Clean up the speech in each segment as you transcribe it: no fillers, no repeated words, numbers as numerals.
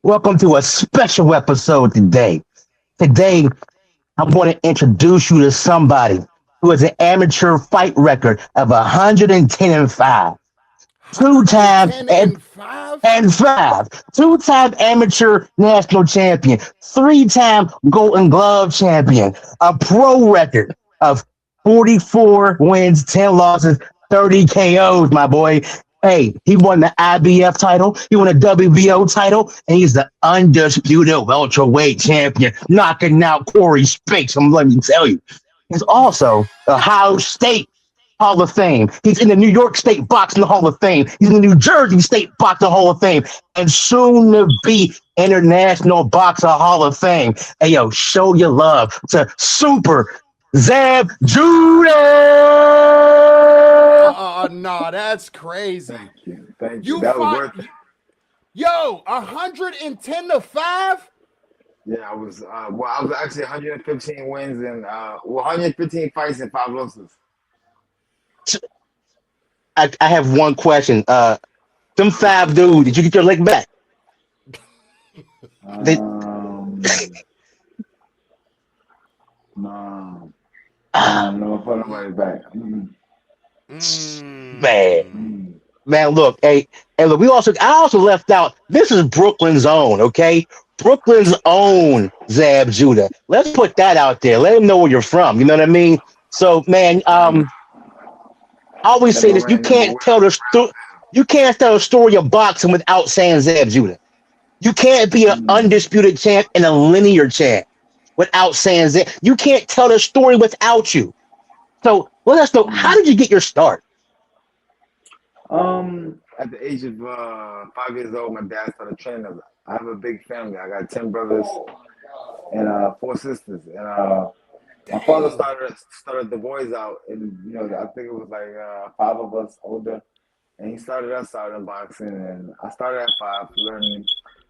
Welcome to a special episode today. Today, I'm going to introduce you to somebody who has an amateur fight record of 110 and 5, two-time 110 and 5. and 5, two-time amateur national champion, three-time Golden Glove champion, a pro record of 44 wins, 10 losses, 30 KOs, my boy. Hey, he won the IBF title, he won a WBO title, and he's the undisputed welterweight champion, knocking out Corey Spinks. Let me tell you. He's also the Ohio State Hall of Fame. He's in the New York State Boxing Hall of Fame. He's in the New Jersey State Boxing Hall of Fame, and soon to be International Boxing Hall of Fame. Hey, yo, show your love to Super ZAB Judah. No, that's crazy. Thank you. Thank you. You That was fought, worth it. yo, 110 to 5. Yeah, I was actually 115 wins and 115 fights and 5 losses. I have one question. Them 5 dudes, did you get your leg back? They, No, no, put nobody back. man, look, look, I also left out. This is Brooklyn's own, okay? Brooklyn's own Zab Judah. Let's put that out there. Let them know where you're from. You know what I mean? So, man, I always say this: you can't tell the story. You can't tell the story of boxing without saying Zab Judah. You can't be an undisputed champ and a linear champ without saying Zab. You can't tell the story without you. So let us know, how did you get your start? At the age of 5 years old, my dad started training us. I have a big family. I got 10 brothers and 4 sisters. And my father started the boys out, and I think it was like 5 of us older, and he started us out in boxing. And I started at 5, learning.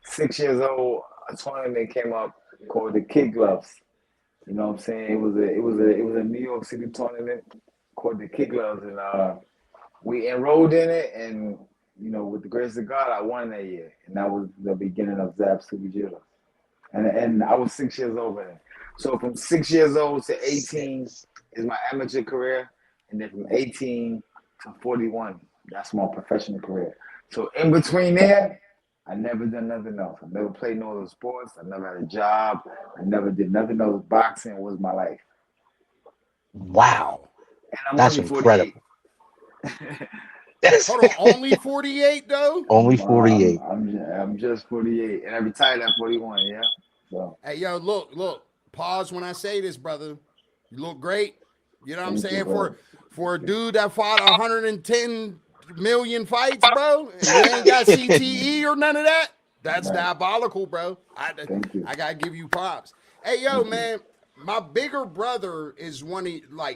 6 years old, a tournament came up called the Kid Gloves. You know what I'm saying? It was a New York City tournament called the Kid Gloves, and we enrolled in it, and with the grace of God, I won that year, and that was the beginning of ZAB Super Judah. And I was 6 years old then. So from 6 years old to 18 is my amateur career, and then from 18 to 41, that's my professional career. So in between there, I never done nothing else. I never played no other sports. I never had a job. I never did nothing else. Boxing was my life. Wow, And I'm that's only incredible. 48. Hold on, only 48 though? Only 48. I'm just 48, and I retired at 41. Yeah. So. Hey, yo, look. Pause when I say this, brother. You look great. You know what I'm saying? For a dude that fought 110 million fights, bro, and you ain't got CTE or none of that. That's diabolical, bro. I gotta give you props. Hey, yo, man. My bigger brother is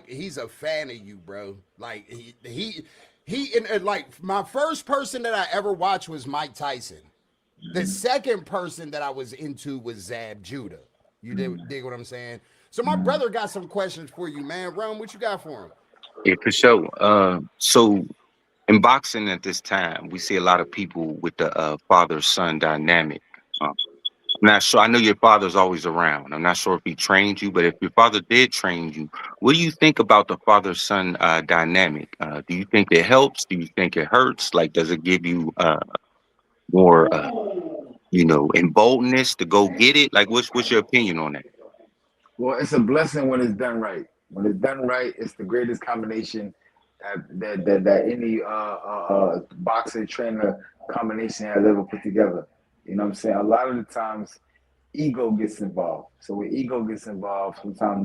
he's a fan of you, bro. Like he like my first person that I ever watched was Mike Tyson. The second person that I was into was Zab Judah. You dig what I'm saying? So my brother got some questions for you, man. Rome, what you got for him? Yeah, for sure. So in boxing at this time, we see a lot of people with the father-son dynamic. I'm not sure. I know your father's always around. I'm not sure if he trained you, but if your father did train you, what do you think about the father-son dynamic? Do you think it helps? Do you think it hurts? Like, does it give you more, emboldenedness to go get it? Like, what's your opinion on that? Well, it's a blessing when it's done right. When it's done right, it's the greatest combination that any boxer trainer combination has ever put together. You know what I'm saying? A lot of the times, ego gets involved. So when ego gets involved, sometimes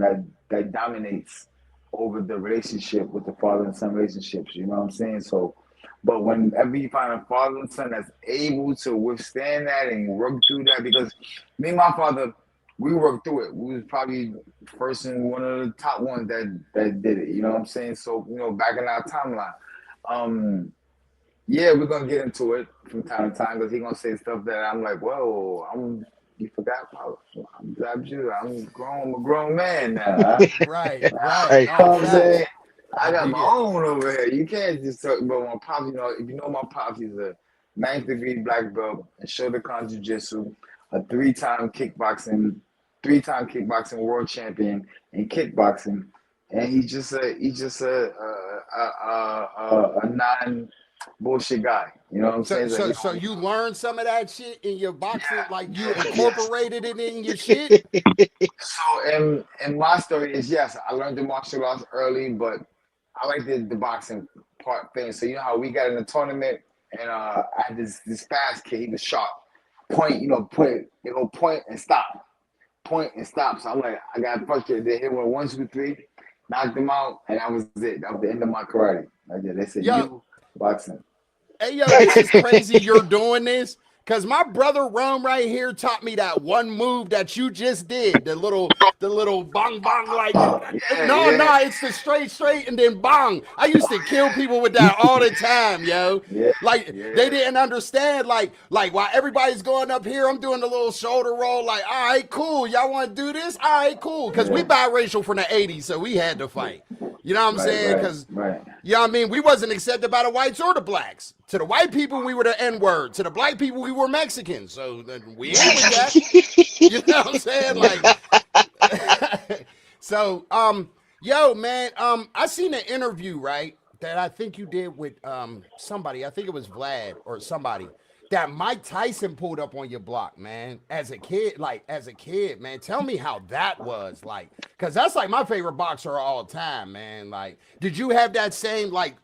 that dominates over the relationship with the father and son relationships. You know what I'm saying? So, but whenever you find a father and son that's able to withstand that and work through that, because me and my father, we worked through it. We was probably first and one of the top ones that did it. You know what I'm saying? So, back in our timeline. Yeah, we're gonna get into it from time to time because he's gonna say stuff that I'm like, whoa, you forgot about. I'm a grown man now. Huh? Right. You know what I'm saying? I got my own over here. You can't just talk about my pops. If you know my pops, he's a ninth degree black belt in Shotokan Jiu-Jitsu, a three-time kickboxing world champion in kickboxing, and he's just a non bullshit guy. You know what I'm So saying? Like, so you so know, you learned some of that shit in your boxing, like you yes. incorporated it in your shit. So, and my story is yes, I learned the martial arts early, but I like the boxing part thing. So you know how we got in the tournament, and I had this fast kid. He was sharp. Point, they go point and stop, point and stop. So I'm like, I got frustrated. They hit one, 1, 2, 3, knocked him out, and that was it. That was the end of my karate. Like, yeah, they said Yo, you boxing. hey, yo, this is crazy you're doing this. Cause my brother Rome right here taught me that one move that you just did. The little bong bong like Yeah, no, yeah, no, it's the straight and then bong. I used to kill people with that all the time, yo. yeah, Like they yeah, didn't understand. Like while everybody's going up here, I'm doing the little shoulder roll. Like, all right, cool. Y'all want to do this? All right, cool. Cause we yeah. biracial from the '80s, so we had to fight. You know what I'm Right, saying? right, Cause right. you know what I mean? We wasn't accepted by the whites or the blacks. To the white people, we were the N-word. To the black people, we were Mexicans. So we ain't with that. You know what I'm saying? Yeah. Like, so, yo, man, I seen an interview, right, that I think you did with somebody. I think it was Vlad or somebody. That Mike Tyson pulled up on your block, man, as a kid, man. Tell me how that was like, cause that's like my favorite boxer of all time, man. Like, did you have that same like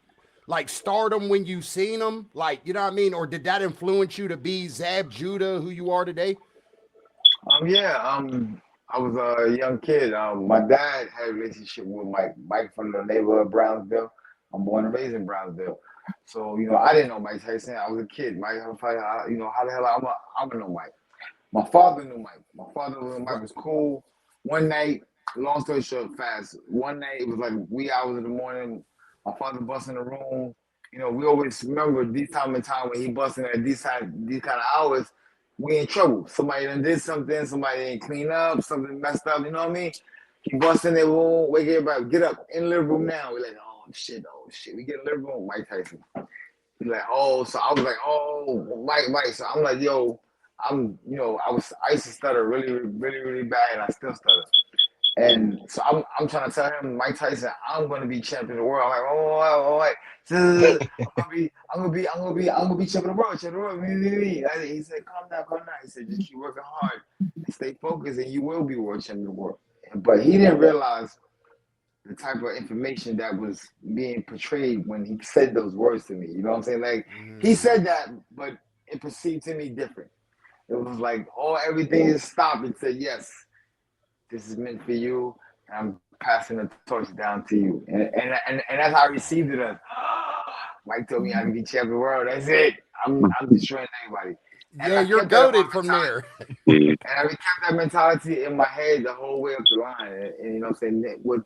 stardom when you seen him? Like, you know what I mean? Or did that influence you to be ZAB Judah, who you are today? Yeah. I was a young kid. My dad had a relationship with Mike from the neighborhood of Brownsville. I'm born and raised in Brownsville, so I didn't know Mike Tyson. I was a kid. Mike, how the hell I'm gonna know Mike? My father knew Mike. Mike Right. was cool. One night, long story short, fast. One night it was like wee hours in the morning. My father bust in the room. We always remember these time and time when he busting at these kind of hours, we in trouble. Somebody done did something. Somebody didn't clean up. Something messed up. You know what I mean? He bust in their room. Wake everybody. Get up in the living room now. We're like, oh shit, oh shit. We get in the living room. Mike Tyson. He's like, oh, so I was like, oh, Mike. So I'm like, yo, I used to stutter really, really, really bad, and I still stutter. And so I'm trying to tell him, Mike Tyson, I'm going to be champion of the world. I'm like, oh, right. So I'm gonna be champion of the world, He said, calm down. He said, just keep working hard and stay focused, and you will be world champion of the world. But he didn't realize the type of information that was being portrayed when he said those words to me. You know what I'm saying? Like he said that, but it perceived to me different. It was like, everything is stopped and said, yes, this is meant for you, and I'm passing the torch down to you. And that's how I received it as Mike told me I can be champion of the world. That's it. I'm destroying everybody. And Yeah, I you're kept that in my goaded from mentality. there. And I kept that mentality in my head the whole way up the line. And you know what I'm saying? With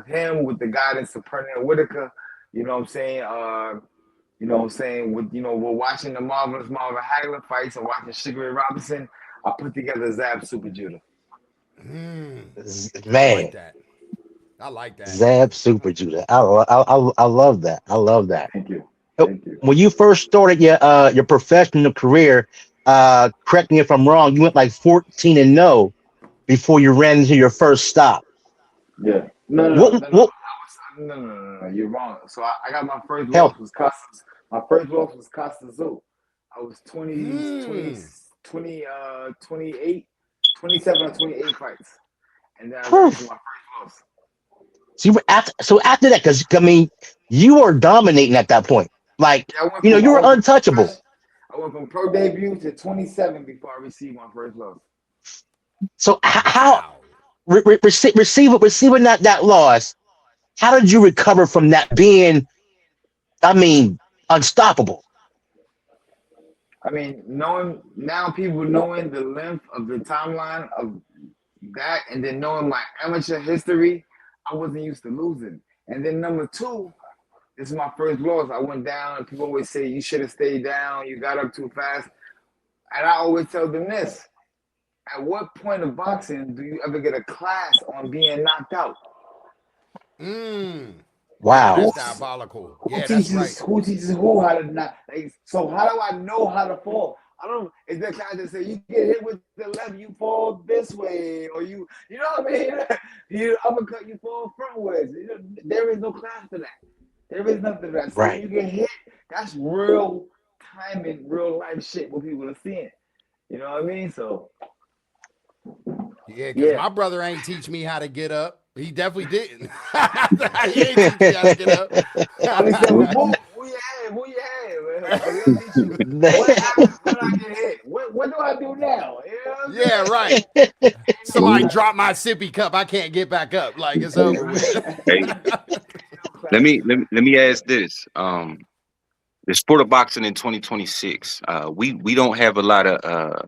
him, with the guidance of Pernell Whitaker, you know what I'm saying? We're watching the marvelous Marvin Hagler fights and watching Sugar Ray Robinson. I put together ZAB Super Judah. I like Man, that. I like that. Zab Super Judah. I love that. I love that. Thank you. So, Thank you. when you first started your professional career, correct me if I'm wrong, you went like 14-0 before you ran into your first stop. Yeah. No, no, no, What no, no. what No. You're wrong. So I got my first loss hell was Costa. My first loss was Costa Zoo. I was 20, 20, Hmm. 20, 28, 27 or 28 fights. And then I ran into proof. my first loss. So after that, because I mean, you were dominating at that point. Like, Yeah, you were untouchable. I went from pro debut to 27 before I received my first loss. So how Wow. receiving that loss, how did you recover from that being, I mean, unstoppable? I mean, knowing the length of the timeline of that, and then knowing my amateur history, I wasn't used to losing. And then number two, this is my first loss. I went down, and people always say you should have stayed down. You got up too fast, and I always tell them this: at what point of boxing do you ever get a class on being knocked out? Mm. Yeah, Wow. that's diabolical. Yeah, that's right. Who teaches who how to not? Like, so how do I know how to fall? I don't. Is that class that say you get hit with the left, you fall this way, or you know what I mean? You uppercut, you fall frontwards. You know, there is no class for that. There is nothing for that. So when Right. you get hit, that's real time and real life shit. What people are seeing. You know what I mean? So Yeah, because yeah. my brother ain't teach me how to get up. He definitely didn't. He ain't teach me how to get up. All he said was, move your head, man. But he'll teach you what happens when I get hit. What do I do now? You know what I'm Yeah, right. Somebody drop my sippy cup. I can't get back up. Like it's over with. Hey, let me ask this. The sport of boxing in 2026, we don't have a lot of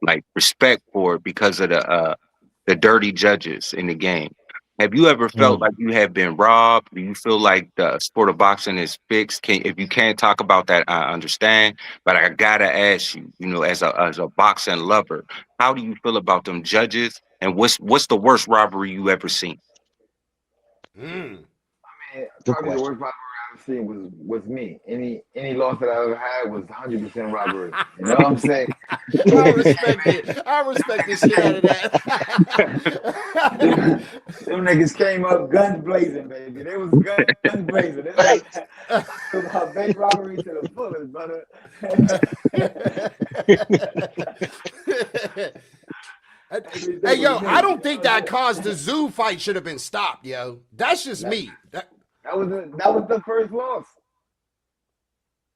like respect for it because of the dirty judges in the game. Have you ever felt Mm. like you have been robbed? Do you feel like the sport of boxing is fixed? If you can't talk about that, I understand. But I gotta ask you, as a boxing lover, how do you feel about them judges? And what's the worst robbery you ever seen? Mm. saying? Good Probably the question. worst robbery I've seen was me. Any loss that I ever had was 100% robbery. You know what I'm saying? I Niggas respect it. I respect the shit out of them, that. them niggas came up guns blazing, baby. They was guns blazing. They was about bank robbery to the fullest, brother. Hey, yo, I don't think that caused the zoo fight should have been stopped, yo. That's just That, me. that was the first loss.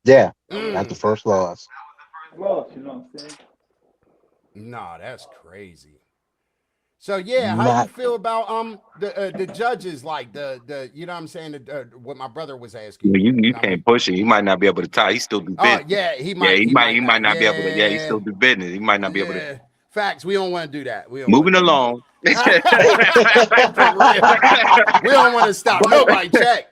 Yeah. That was That's the Mm, first loss. the first loss. You know what I'm saying? nah, that's crazy. So yeah, how you Not. feel about the judges like the you know what I'm saying what my brother was asking you. You You you know what I mean? can't push it. He might not be able to tie. He still do Oh business. yeah, Yeah, he he might he might might not. not be able to. Yeah, he Yeah, still do business. He might not be able to. yeah. Facts. We don't want to do that. We don't want Moving to do along. that. For real. We don't want to stop But nobody. Check.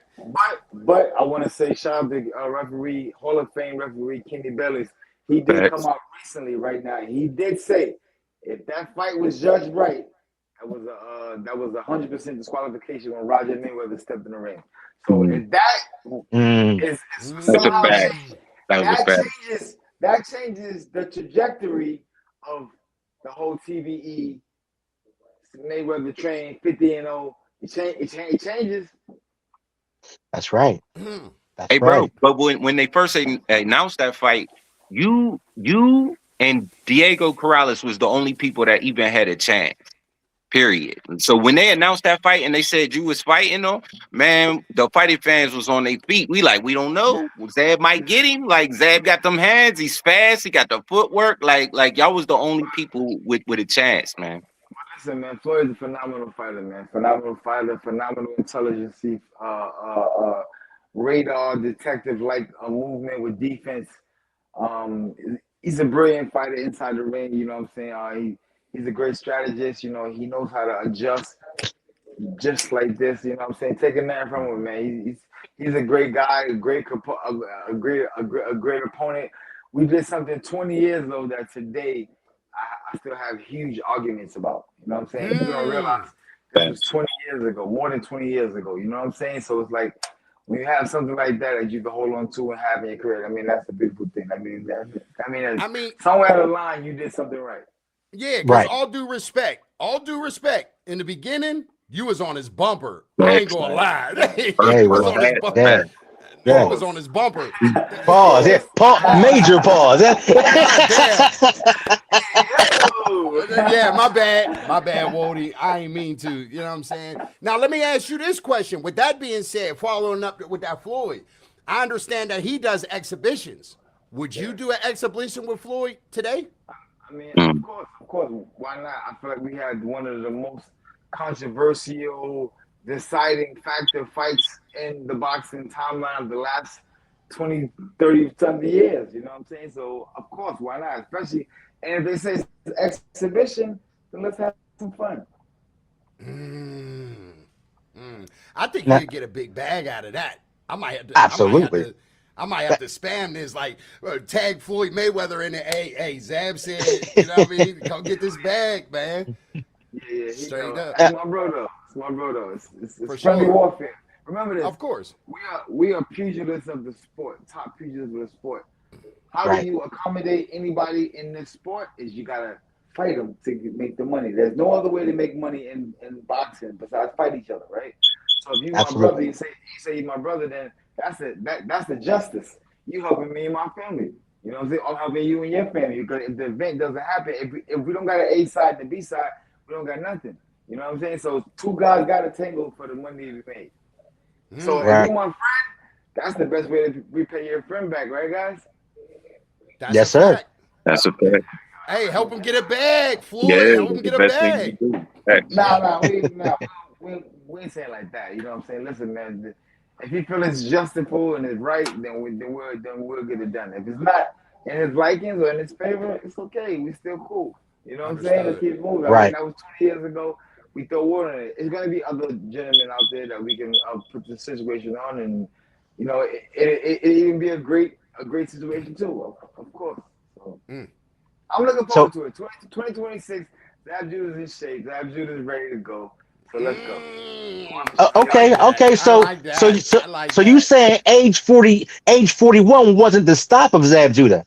but I want to say shout out to referee Hall of Fame referee Kenny Bellis. He did come Facts. out recently right now. He did say if that fight was judged right, that was 100% disqualification when Roger Mayweather stepped in the ring. So Mhm. if that Mm. is That's a somehow fact. Mm. changed, That was a that fact. changes the trajectory of the whole TBE Mayweather train 50-0. It changes. That's right. Mm. That's Hey, bro, right. but when they first announced that fight, you and Diego Corrales was the only people that even had a chance. Period. So when they announced that fight and they said you was fighting them, man, the fighting fans was on their feet. We don't know. Zab might get him. Like Zab got them hands. He's fast. He got the footwork. Like y'all was the only people with a chance, man. Listen, man, Floyd's a phenomenal fighter, man. Phenomenal fighter, phenomenal intelligence, radar detective like a movement with defense. Um, he's a brilliant fighter inside the ring. You know what I'm saying? He's a great strategist. You know, he knows how to adjust just like this. You know what I'm saying? Taking that from him, man. He's a great guy, a great a great opponent. We did something 20 years ago that today I still have huge arguments about. You know what I'm saying? People don't realize Mm. this was 20 years ago, more than 20 years ago. You know what I'm saying? So it's like when you have something like that you can hold on to and have in your career. I mean, that's a beautiful thing. I mean, somewhere down the line you did something right. yeah, because Right. all due respect, in the beginning, you was on his bumper. I ain't Facts. gonna lie. Yeah, You he was was. on his Facts. bumper. Yeah. Facts. You Yeah. was on his bumper. Pause. Yeah. Pause. Pause. Major pause. God damn. Yo. Yeah, my bad. My bad, Wody. I ain't mean to. You know what I'm saying? Now, let me ask you this question. With that being said, following up with that Floyd, I understand that he does exhibitions. Would you Yes. do an exhibition with Floyd today? I mean, Mm. of course. Why not? I feel like we had one of the most controversial, deciding factor fights in the boxing timeline of the last 20, 30, something years. You know what I'm saying? So, of course, why not? Especially, and if they say it's exhibition, then let's have some fun. Mm, mm. I think Nah, you'd get a big bag out of that. I might have to. I might have absolutely. to. I might have to spam this like tag Floyd Mayweather in it. Hey, Zab said, you know what I mean? Come get this bag, man. Yeah, he Straight know. up, That's Uh, my bro, though. It's my bro, though. It's for friendly sure. warfare. Remember this. Of course. We are pugilists of the sport, top pugilists of the sport. How do Right. you accommodate anybody in this sport? Is you gotta fight them to make the money. There's no other way to make money in boxing besides fight each other, right? So if you my brother, Absolutely. you say you're my brother, then that's the justice. You helping me and my family. You know what I'm saying? I'm helping you and your family. Because if the event doesn't happen, if we don't got an A side and a B side, we don't got nothing. You know what I'm saying? So two guys got to tangle for the money to be made. So if Right. you my friend, that's the best way to repay your friend back, right, guys? That's a Yes, sir. fact. That's a fact. Hey, help him get a bag, Floyd. Yeah, Help him that's the get a best thing you bag. can do. Facts. We ain't saying like that. You know what I'm saying? Listen, man. If you feel it's justifiable and it's right, then we'll get it done. If it's not in his likings or in his favor, it's okay. We still cool. You know what I'm saying? Let's Understood. keep moving. I mean, Right. that was 20 years ago. We throw water in it. It's gonna be other gentlemen out there that we can put the situation on, and you know, it even be a great situation too. Of course. So, Mm. I'm looking So, forward to it. 2026, ZAB Judah's in shape. ZAB Judah's ready to go. So let's go. I okay, like that. okay. I like that. I like So you that. saying age 41 wasn't the stop of Zab Judah?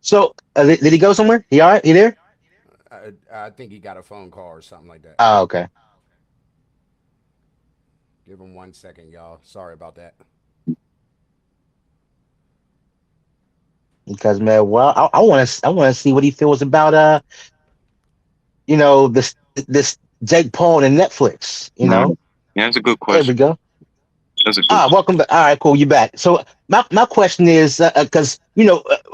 So did he go somewhere? He all right? He there? I think he got a phone call or something like that. Oh, okay. Give him 1 second, y'all. Sorry about that. Because man, well, I want to see what he feels about this Jake Paul and Netflix. Mhm. Yeah, that's a good There we question. go. That's a good. Welcome back. All right, cool. You back. So my question is, because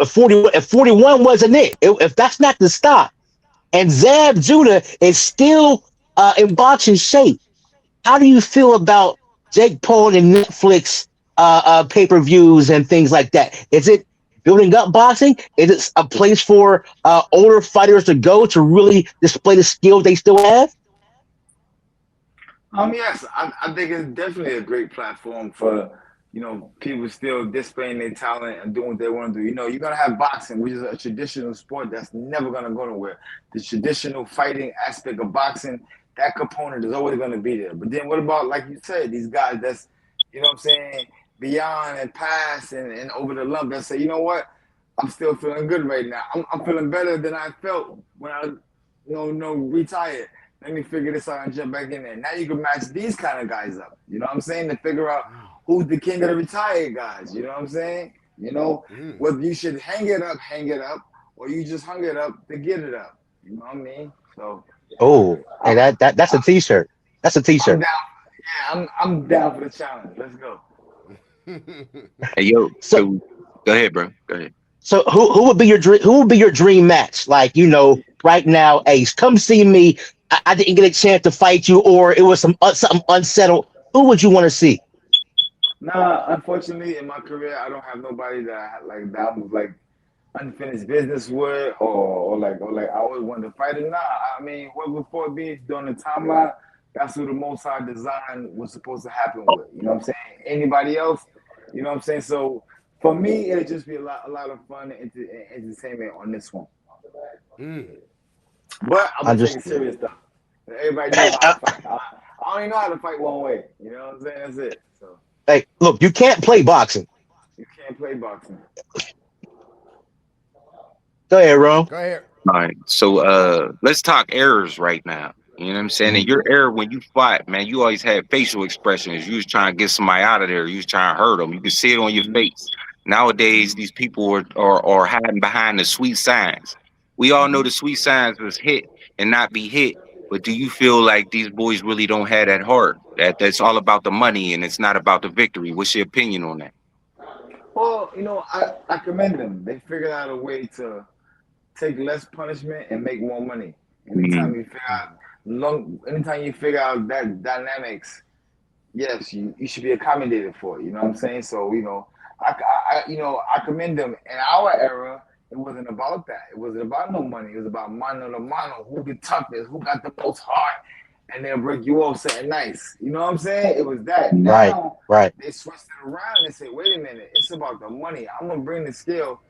41 wasn't it? If that's not the stop, and Zab Judah is still in boxing shape, how do you feel about Jake Paul and Netflix pay-per-views and things like that? Is it building up boxing? Is it a place for older fighters to go to really display the skill they still have? Yes, I think it's definitely a great platform for people still displaying their talent and doing what they want to do. You're gonna have boxing, which is a traditional sport that's never gonna go nowhere. The traditional fighting aspect of boxing, that component is always gonna be there. But then what about, like you said, these guys that's what I'm saying, beyond and past and over the lump that say, you know what, I'm still feeling good right now. I'm feeling better than I felt when I retired. Let me figure this out and jump back in there. Now you can match these kind of guys up. You know what I'm saying? To figure out who's the king of the retired guys. You know what I'm saying? Mm. Whether you should hang it up, or you just hung it up to get it up. You know what I mean? So Oh, and I'm, that's a t-shirt. That's a I'm t-shirt. down. Yeah, I'm down for the challenge. Let's go. Hey, yo. So So go ahead, bro. Go ahead. So who would be your dream match? Like, right now, Ace, come see me. I didn't get a chance to fight you, or it was something unsettled. Who would you want to see? Nah, unfortunately, in my career, I don't have nobody that that I'm like unfinished business with, or like I always wanted to fight it. Nah, I mean, what before me during the timeline, that's who the Most High design was supposed to happen with. You know what I'm saying? Anybody else? You know what I'm saying? So for me, it'd just be a lot of fun and entertainment on this one. Mm. But I'm gonna take it Understood. serious though. Everybody know how to fight. I only know how to fight one way. You know what I'm saying? That's it. So Hey, look, you can't play boxing. you can't play boxing. Go ahead, Ron. Go ahead. All right. So let's talk errors right now. You know what I'm saying? In Mm. your error when you fought, man, you always had facial expressions. You was trying to get somebody out of there. You was trying to hurt them. You could see it on your face. Nowadays, these people are hiding behind the sweet signs. We all know the sweet signs was hit and not be hit. But do you feel like these boys really don't have that heart? That's all about the money and it's not about the victory. What's your opinion on that? Well, I commend them. They figured out a way to take less punishment and make more money. Mhm. Anytime you figure out that dynamics, yes, you should be accommodated for it. You know what I'm saying? So I commend them. In our era, it wasn't about that. It wasn't about no money. It was about mano to mano. Who the toughest? Who got the most heart? And they'll break you off something nice. You know what I'm saying? It was that. Right, Now right. they switched it around and said, wait a minute, it's about the money. I'm gonna bring the skill.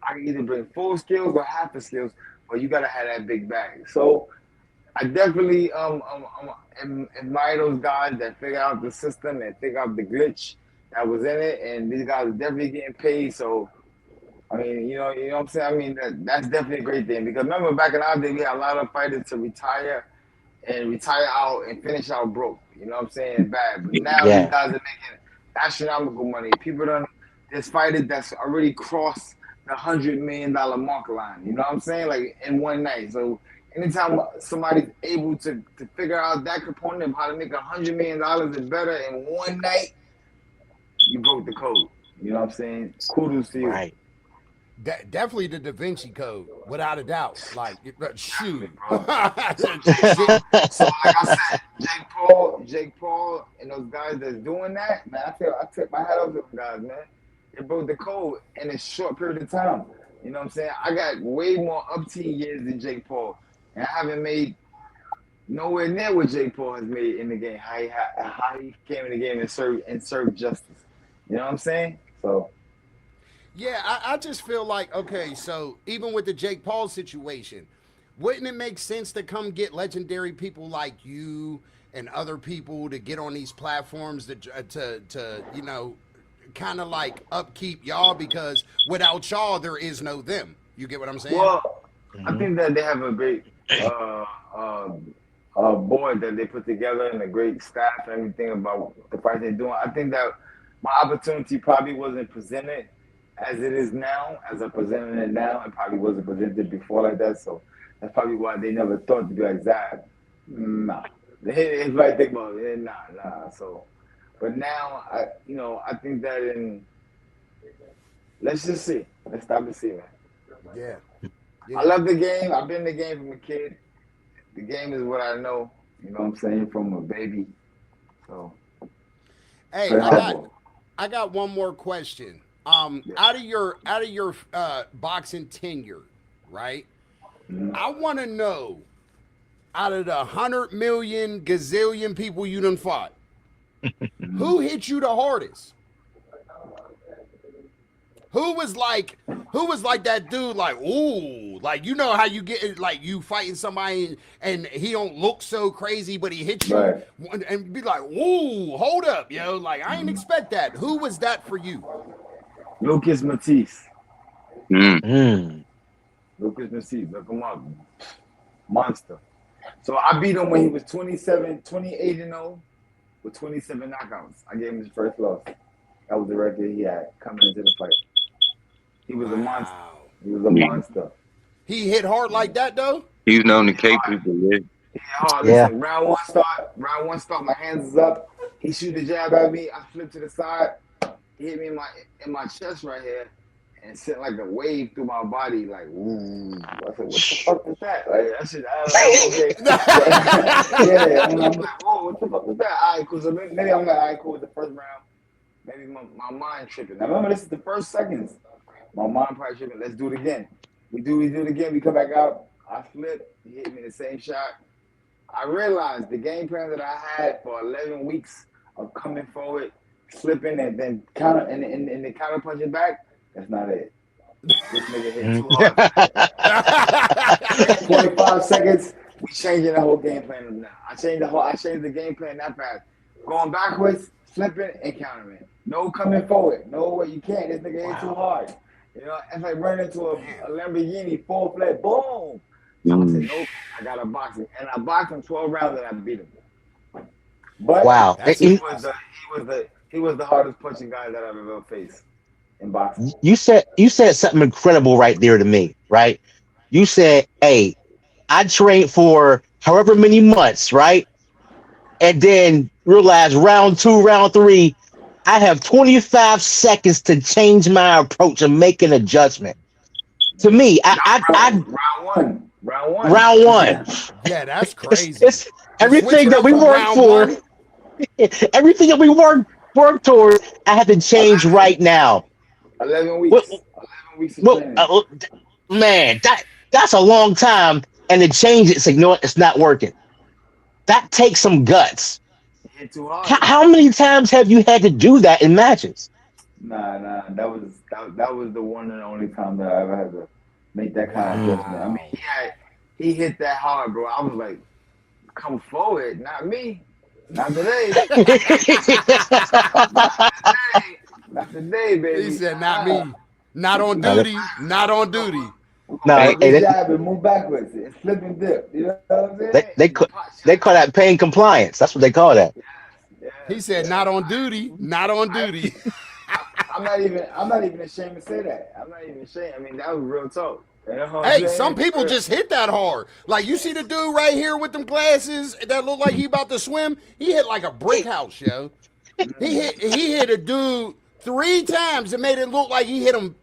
I can either bring full skills or half the skills, but you gotta have that big bag. So I definitely admire those guys that figure out the system and figure out the glitch that was in it, and these guys are definitely getting paid. So I mean, you know what I'm saying. I mean, that's definitely a great thing because remember back in our day, we had a lot of fighters to retire and retire out and finish out broke. You know what I'm saying? Bad. But now these Yeah. guys are making astronomical money. People don't. There's fighters that's already crossed the $100 million mark line. You know what I'm saying? Like in one night. So anytime somebody's able to figure out that component of how to make $100 million and better in one night, you broke the code. You know what I'm saying? Kudos to you. Right. Definitely the Da Vinci Code, without a doubt. Like, shoot. Bro. So like I said, Jake Paul, and those guys that's doing that, man, I tip my hat off to them guys, man. They broke the code in a short period of time. You know what I'm saying? I got way more upteen years than Jake Paul, and I haven't made nowhere near what Jake Paul has made in the game. How he came in the game and served justice. You know what I'm saying? So Yeah, I just feel like, okay, so even with the Jake Paul situation, wouldn't it make sense to come get legendary people like you and other people to get on these platforms to kind of like upkeep y'all, because without y'all there is no them. You get what I'm saying? well, I Mhm. think that they have a great uh, uh, board that they put together and a great staff and everything about the fight they're doing. I think that my opportunity probably wasn't presented as it is now, as I presented it now. It probably wasn't presented before like that. So that's probably why they never thought to be like ZAB. Nah. It's like think about it. Nah. So, but now I think that let's just see. Let's stop and see, man. Yeah. I Yeah. love the game. I've been in the game from a kid. The game is what I know. You know what I'm saying? From a baby. So Hey, play hardball. I got one more question. Yeah. Out of your boxing tenure, right? Mhm. I want to know, out of the 100 million gazillion people you done fought, Mhm. who hit you the hardest? Who was like who was like that dude, like, ooh, like, you know how you get it, like you fighting somebody and he don't look so crazy, but he hits you Right. and be like, ooh, hold up, yo, like I didn't expect that. Who was that for you? Lucas Matisse. Mm. Mm. Lucas Matisse. Look him up. Monster. So I beat him when he was 27, 28-0 with 27 knockouts. I gave him his first loss. That was the record he had coming into the fight. He was a monster. Wow. He was a Yeah. monster. He hit hard like that though? He's known to He K hard. people. Yeah. He hard. Yeah. Listen, round one start, my hands is up. He shoot the jab at me. I flip to the side. He hit me in my chest right here and sent like a wave through my body, like ooh. I said, what the fuck is that? Like that shit. Okay. Yeah, I'm like, whoa, what the fuck was that? All right, cool. So maybe I'm like, all right, cool with the first round. Maybe my mind tripping. Now remember, this is the first seconds. My mind probably tripping. Let's do it again. We do it again. We come back out. I flip. He hit me the same shot. I realized the game plan that I had for 11 weeks of coming forward, slipping, and then counter and then counter punching back. That's not it. This nigga hit Mm. too hard for that. 45 seconds. We changing the whole game plan now. I changed the game plan that fast. Going backwards, flipping, and countering. No coming forward. No way you can't. This nigga hit too hard. You know, it's like running into a Lamborghini full flat. Boom. So I said, Mm. nope, I got to box him. And I boxed him 12 rounds and I beat him. But Wow. That's he You, was impressive. the hardest punching guy that I've ever faced in boxing. you said something incredible right there to me, right? You said, "Hey, I trained for however many months, right? And then realized round two, round three, I have 25 seconds to change my approach and make an adjustment." To me, No, round one. Round one. round one, Yeah, that's it's crazy. To switch everything it that up we from worked round for, one. everything that we worked towards, I have to change 11, right now. 11 What, weeks. 11 weeks of what, training. man, that's a long time, and to change it, say, you know what, it's not working. That takes some guts. He hit too How, hard. how many times have you had to do that in matches? Nah. That was the one and only time that I ever had to make that kind of Mm. adjustment. I mean, Wow. he hit that hard, bro. I was like, come forward, not me. Not today. Not today. Not today, He baby. said, "Not me. Not on No, duty. Not on duty." We're gonna no, make hey, this jab and move backwards and flip and dip. You know what I'm they saying? they And ca- pot they shot. call that paying compliance. That's what they call that. Yes, He yes, said, yes. "Not on duty. Not on duty." I'm not even ashamed to say that. I'm not even ashamed. I mean, that was real talk. You know what I'm Hey, some saying? people just hit that hard. Like you see the dude right here with them glasses that look like he about to swim. He hit like a brick house, yo. He hit a dude 3 times and made it look like he hit him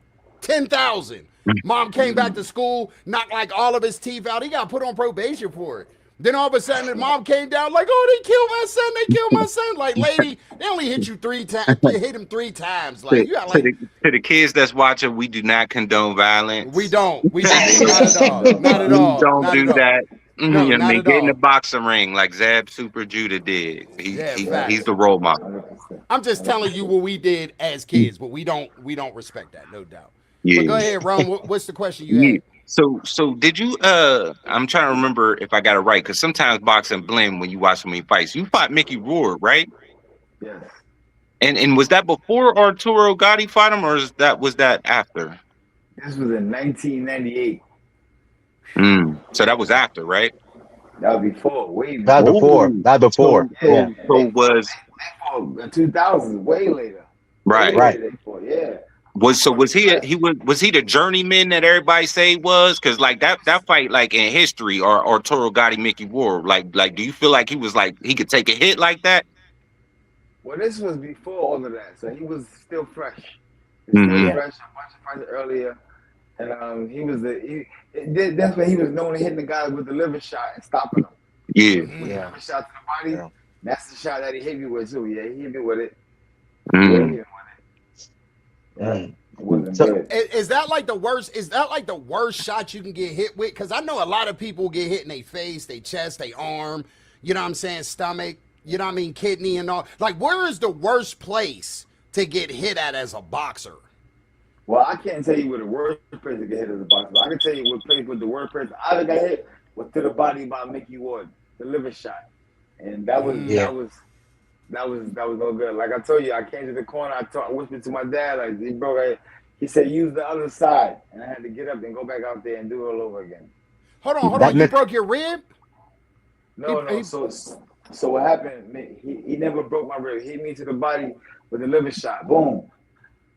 10,000. Mom came back to school, knocked like all of his teeth out. He got put on probation for it. Then all of a sudden, the mom came down like, "Oh, they killed my son. They killed my son." Like, lady, they only hit you 3 times. Hit him 3 times. Like, To, you got to like, the to the kids that's watching, we do not condone we violence. don't, we don't, not at No, all, not at We all, don't not at do all. that. No, I not mean, at get in the all. boxing ring like Zab Super Judah did. Yeah, He's facts. the role model. 100%. I'm just telling you what we did as kids, but we don't respect that, no doubt. But go Yeah. ahead, Ron. What's the question you Yeah. had? So did you I'm trying to remember if I got it right, because sometimes boxing blend when you watch so many fights. You fought Mickey Rourke, right? Yes. And was that before Arturo Gotti fought him, or was that after? This was in 1998. So that was after, right? That was before, way That before. was before. Oh, That was before. so Yeah, so so was They fought in 2000s, way later. Way right. right. later they fought, yeah. Was he Fresh. was he the journeyman that everybody say he was? Because like that fight, like in history, or Toro Gotti Mickey Ward, like do you feel like he was like he could take a hit like that? Well, this was before all of that, so he was still fresh. He was still Yeah. fresh, a bunch of fights earlier. And he was that's when he was known to hitting the guy with the liver shot and stopping him. Yeah. With the Yeah. liver shot to the body, Yeah. that's the shot that he hit me with too. Yeah, he hit me with it. Mm. Yeah, he hit me with it. Yeah, Mm. it wasn't So good. Is that like the worst? Is that like the worst shot you can get hit with? Because I know a lot of people get hit in their face, their chest, their arm. You know what I'm saying? Stomach. You know what I mean? Kidney and all. Like, where is the worst place to get hit at as a boxer? Well, I can't tell you where the worst place to get hit as a boxer, but I can tell you what place with the worst place I ever got hit was to the body by Mickey Ward, the liver shot, and that was Yeah. that was no good. Like I told you, I came to the corner. I whispered to my dad, like, "Hey, bro," he said, "Use the other side," and I had to get up and go back out there and do it all over again. Hold on. that You meant broke your rib? No, He- no. So what happened? He never broke my rib. He hit me to the body with a liver shot. Boom.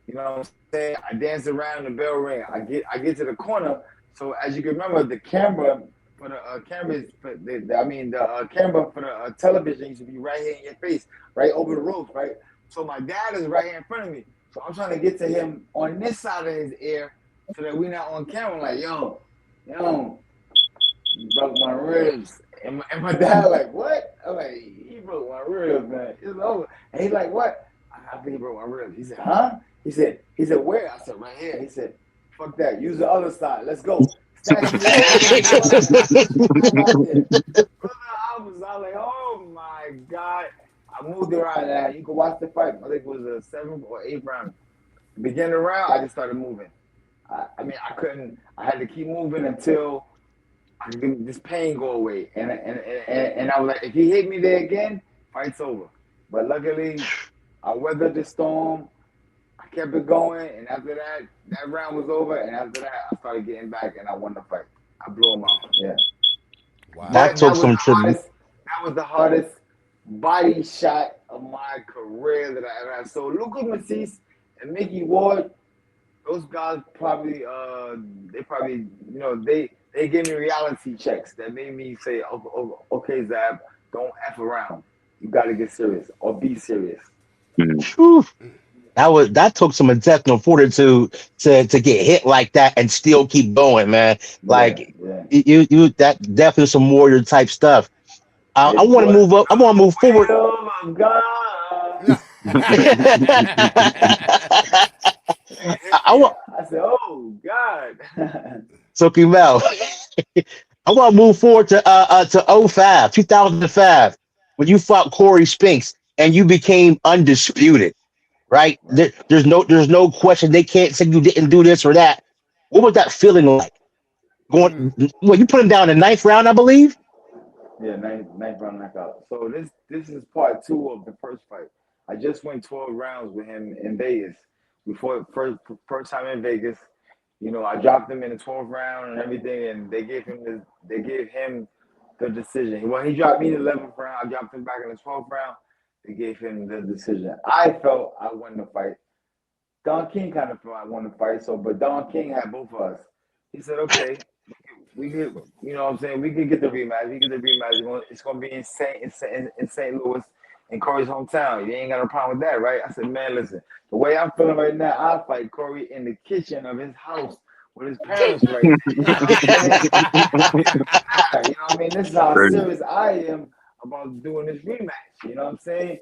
You know what I'm saying? I dance around the bell ring. I get to the corner. So as you can remember, the camera for the cameras, the camera for the television used to be right here in your face, right over the ropes, right? So my dad is right here in front of me. So I'm trying to get to him on this side of his ear so that we're not on camera. Like, yo, you broke my ribs. And my dad like, what? I'm like, he broke my ribs, man. It's over. And he's like, what? I think he broke my ribs. He said, huh? He said, where? I said, right here. He said, fuck that. Use the other side. Let's go. Snatch me Brother, I was like, oh my God. I moved around that. You can watch the fight. I think it was a 7th or 8th round. Beginning the round, I just started moving. I mean, I couldn't. I had to keep moving until I could this pain go away. And I was like, if he hit me there again, fight's over. But luckily, I weathered the storm. I kept it going, and after that round was over. And after that, I started getting back, and I won the fight. I blew him out. Yeah. Wow. that took some tribute. That was the hardest body shot of my career that I ever had. So Lucas Macice and Mickey Ward, those guys probably they gave me reality checks that made me say, okay, Zab, don't F around. You gotta get serious or be serious. Whew. That took some intestinal fortitude to get hit like that and still keep going, man. Like Yeah. you that definitely some warrior type stuff. I want to move up. I want to move forward. Oh my God. I want I said, oh God. so Mel. I want to move forward to 05, 2005, when you fought Corey Spinks and you became undisputed. Right? There's no question. They can't say you didn't do this or that. What was that feeling like? Going, well, you put him down in the 9th round, I believe. Yeah, ninth round knockout. So this is part two of the first fight. I just went 12 rounds with him in Vegas. We fought first time in Vegas. You know, I dropped him in the 12th round and everything, and they gave him the decision. Well, he dropped me in the 11th round. I dropped him back in the 12th round. They gave him the decision. I felt I won the fight. Don King kind of felt I won the fight. So, but Don King had both of us. He said, "Okay, we could, you know what I'm saying? We could get the rematch. We get the rematch. It's gonna be in St. Louis, in Corey's hometown. You ain't got no problem with that, right?" I said, "Man, listen, the way I'm feeling right now, I'll fight Corey in the kitchen of his house with his parents right there. You know what I'm saying? You know what I mean? This is how serious I am about doing this rematch. You know what I'm saying?"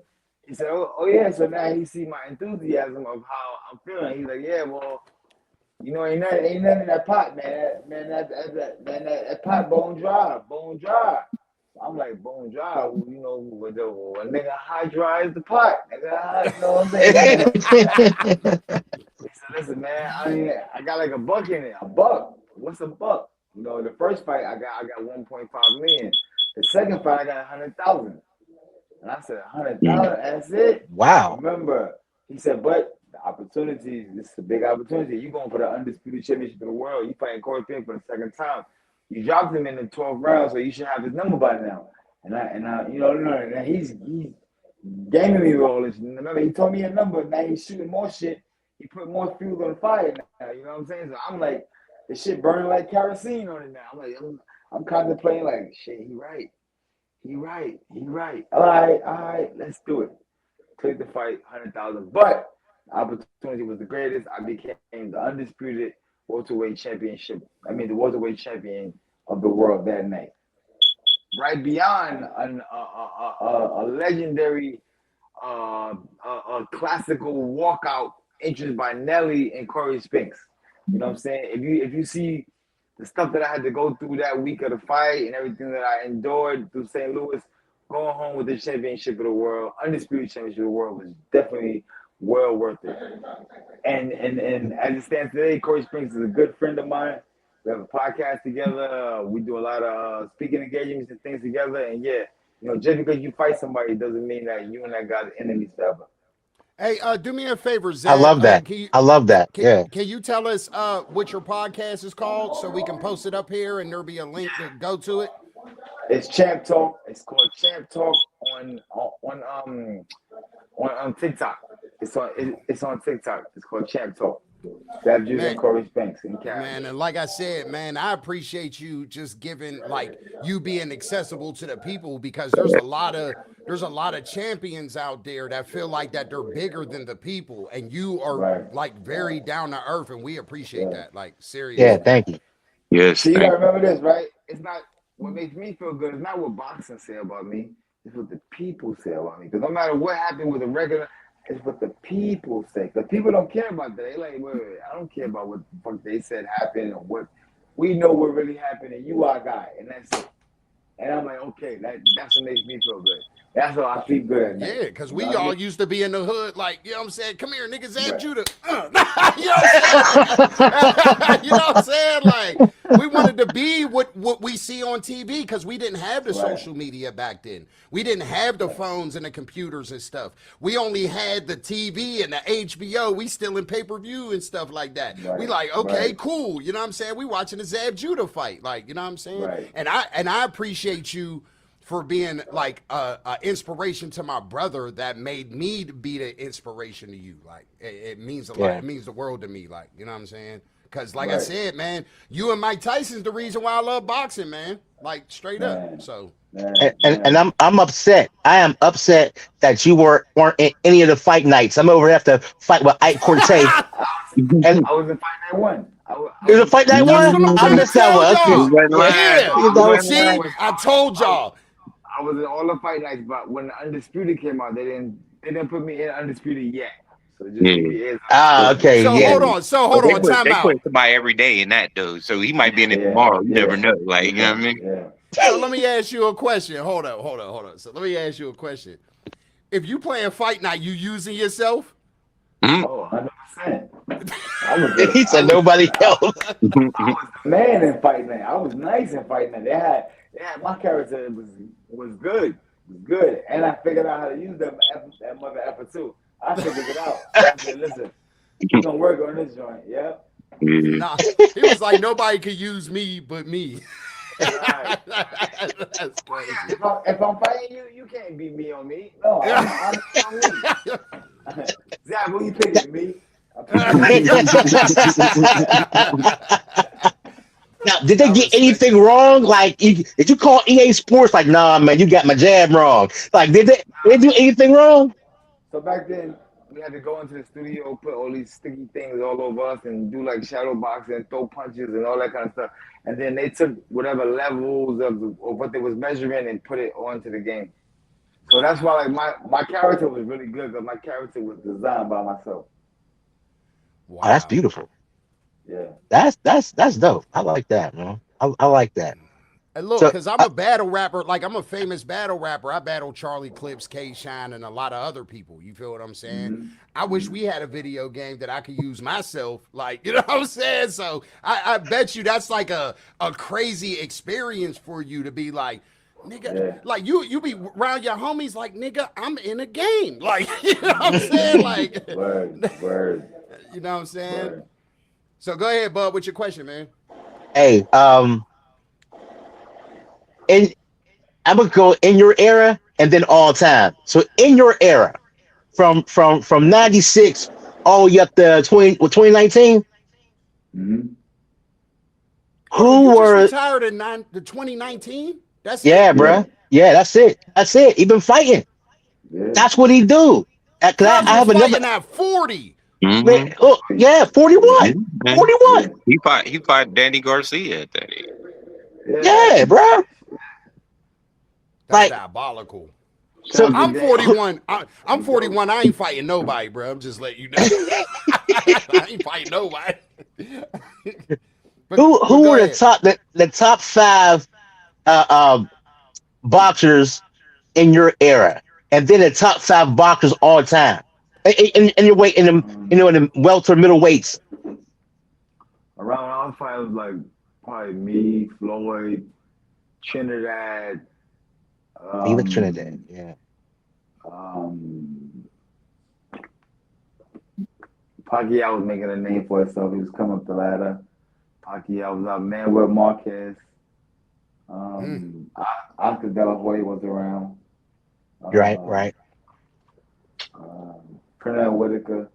He said, "Oh yeah." So now he see my enthusiasm of how I'm feeling. He's like, "Yeah, well, you know, ain't nothing in that pot, man. That pot bone dry, bone dry." I'm like, bone dry, you know, with the nigga, how dry is the pot? Nigga, you know what I'm saying? He said, "Listen, man, I got like a buck in it. A buck. What's a buck? You know, the first fight I got 1.5 million. The second fight I got 100,000." And I said, 100,000, that's it? Wow. Remember, he said, "But the opportunity, this is a big opportunity. You going for the undisputed championship of the world. You fighting Corey Pink for the second time. You dropped him in the 12th round, so you should have his number by now." And you know, he's gaming me with all this. Remember, he told me a number. Now he's shooting more shit. He put more fuel on the fire now. You know what I'm saying? So I'm like, this shit burning like kerosene on it now. I'm contemplating like, shit, he right. He right. He right. All right, let's do it. Took the fight, 100,000. But the opportunity was the greatest. I became the undisputed welterweight championship. I mean, the welterweight champion of the world that night. Right beyond a legendary, a classical walkout introduced by Nelly and Corey Spinks. You know what I'm saying? If you see the stuff that I had to go through that week of the fight and everything that I endured through St. Louis, going home with the championship of the world, undisputed championship of the world, was definitely well worth it. And as it stands today, Corey Spinks is a good friend of mine. We have a podcast together. We do a lot of speaking engagements and things together. And yeah, you know, just because you fight somebody doesn't mean that you and that guy's enemies forever. Hey, do me a favor, I Zab. love that. I love that. Yeah. Can you tell us what your podcast is called so we can post it up here and there'll be a link to go to it? It's Champ Talk. It's called Champ Talk on TikTok. It's on TikTok. It's called Champ Talk. ZAB and Corey Spinks in Cali. Man, and like I said, man, I appreciate you just giving like you being accessible to the people because there's a lot of champions out there that feel like that they're bigger than the people, and you are Right. like very down to earth, and we appreciate that. Like Yeah. seriously. Thank you. Yes, So you thank gotta remember this, right? It's not what makes me feel good. It's not what boxing say about me. It's what the people say about me. Because no matter what happened with a regular, it's what the people say. Because people don't care about that. They like, wait, I don't care about what the fuck they said happened or what. We know what really happened, and you our guy, and that's it. And I'm like, okay, that's what makes me feel good. That's what I sleep good at night. Yeah, because You know we what I all mean? used to be in the hood, like, you know what I'm saying? Come here, nigga, Zab Right. Judah. You know what I'm saying? You know what I'm saying? Like, we wanted to be what we see on TV because we didn't have the Right. social media back then. We didn't have the phones and the computers and stuff. We only had the TV and the HBO. We still in pay-per-view and stuff like that. Right. We like, okay, Right. cool. You know what I'm saying? We watching the Zab Judah fight. Like, you know what I'm saying? Right. And I appreciate you for being like a inspiration to my brother that made me to be the inspiration to you. Like it means a lot. Yeah. It means the world to me. Like, you know what I'm saying? Because like I Right. said, man, you and Mike Tyson's the reason why I love boxing, man. Like straight up. Man. So And I'm upset. I am upset that you weren't in any of the fight nights. I'm over there to fight with Ike Cortez. And I was in Fight Night 1. it was a fight night that's one. what I'm I trying to missed that tell one. Okay. you. y'all. You went Yeah. live. Yeah. You You know, went See, live. I told y'all. I was in all the fight nights, but when the Undisputed came out, they didn't put me in Undisputed yet. So just Yeah. keep your ears Ah, out. okay. So Yeah. But hold on, time they put out. somebody every day in that though. So he might be in it Yeah, tomorrow. You yeah, never know. Like, you know what I mean? yeah. So let me ask you a question. Hold on. So let me ask you a question. If you playing fight night, you using yourself? Mhm. Oh, 100%. He said nobody else. I was the man in fighting that. I was nice in fighting that. They had my character was good, and I figured out how to use that mother effer too. I figured it out. I said, listen, we gonna work on this joint. Yeah. Yeah. Nah, he was like, nobody could use me but me. Right. That's crazy. If I'm fighting you, you can't beat me on me. No, I'm on me. Zach, who you picking? Me? Now, did they get anything wrong? Like, did you call EA Sports? Like, nah, man, you got my jab wrong. Like, did they do anything wrong? So back then, we had to go into the studio, put all these sticky things all over us, and do like shadow boxing, throw punches, and all that kind of stuff. And then they took whatever levels of what they was measuring and put it onto the game. So that's why, like, my character was really good because my character was designed by myself. Wow. Oh, that's beautiful. Yeah. That's dope. I like that, man. I like that. And look, So, because I'm a battle rapper, like I'm a famous battle rapper. I battle Charlie Clips, K Shine, and a lot of other people. You feel what I'm saying? Mhm. I wish we had a video game that I could use myself. Like, you know what I'm saying? So I bet you that's like a crazy experience for you to be like, nigga, Yeah. like you be around your homies like, nigga, I'm in a game. Like, you know what I'm saying? Like, Word. you know what I'm saying? Word. So go ahead, Bub, with your question, man. hey, and I'm gonna go in your era and then all time. So in your era, from '96 all the way up to 2019, Mm-hmm. Hold on, who you just were retired in the 2019? That's yeah, it? Yeah. bruh. Yeah, that's it. He been fighting. Yeah. That's what he do. Cause Cuz I was have another fighting at 40. man. Mm-hmm. Oh, yeah, 41. Yeah, man. 41. Yeah. He fought Danny Garcia at that age. Yeah. Yeah, bruh. That's Like diabolical. so. Shout out to I'm Dan. 41. I'm 41. I ain't fighting nobody, bro. I'm just letting you know. I ain't fighting nobody. but Who go were ahead. the top five uh, um, boxers in your era, and then the top five boxers all time, in your weight in the in the welter middle weights. Around our fight was like probably me, Floyd, Trinidad, Felix Trinidad, um, yeah. um, Pacquiao was making a name for himself. He was coming up the ladder. Pacquiao was out. Manuel Marquez. Mm. Oscar De La Hoya was around. Right, Uh, right. Pernell Whitaker.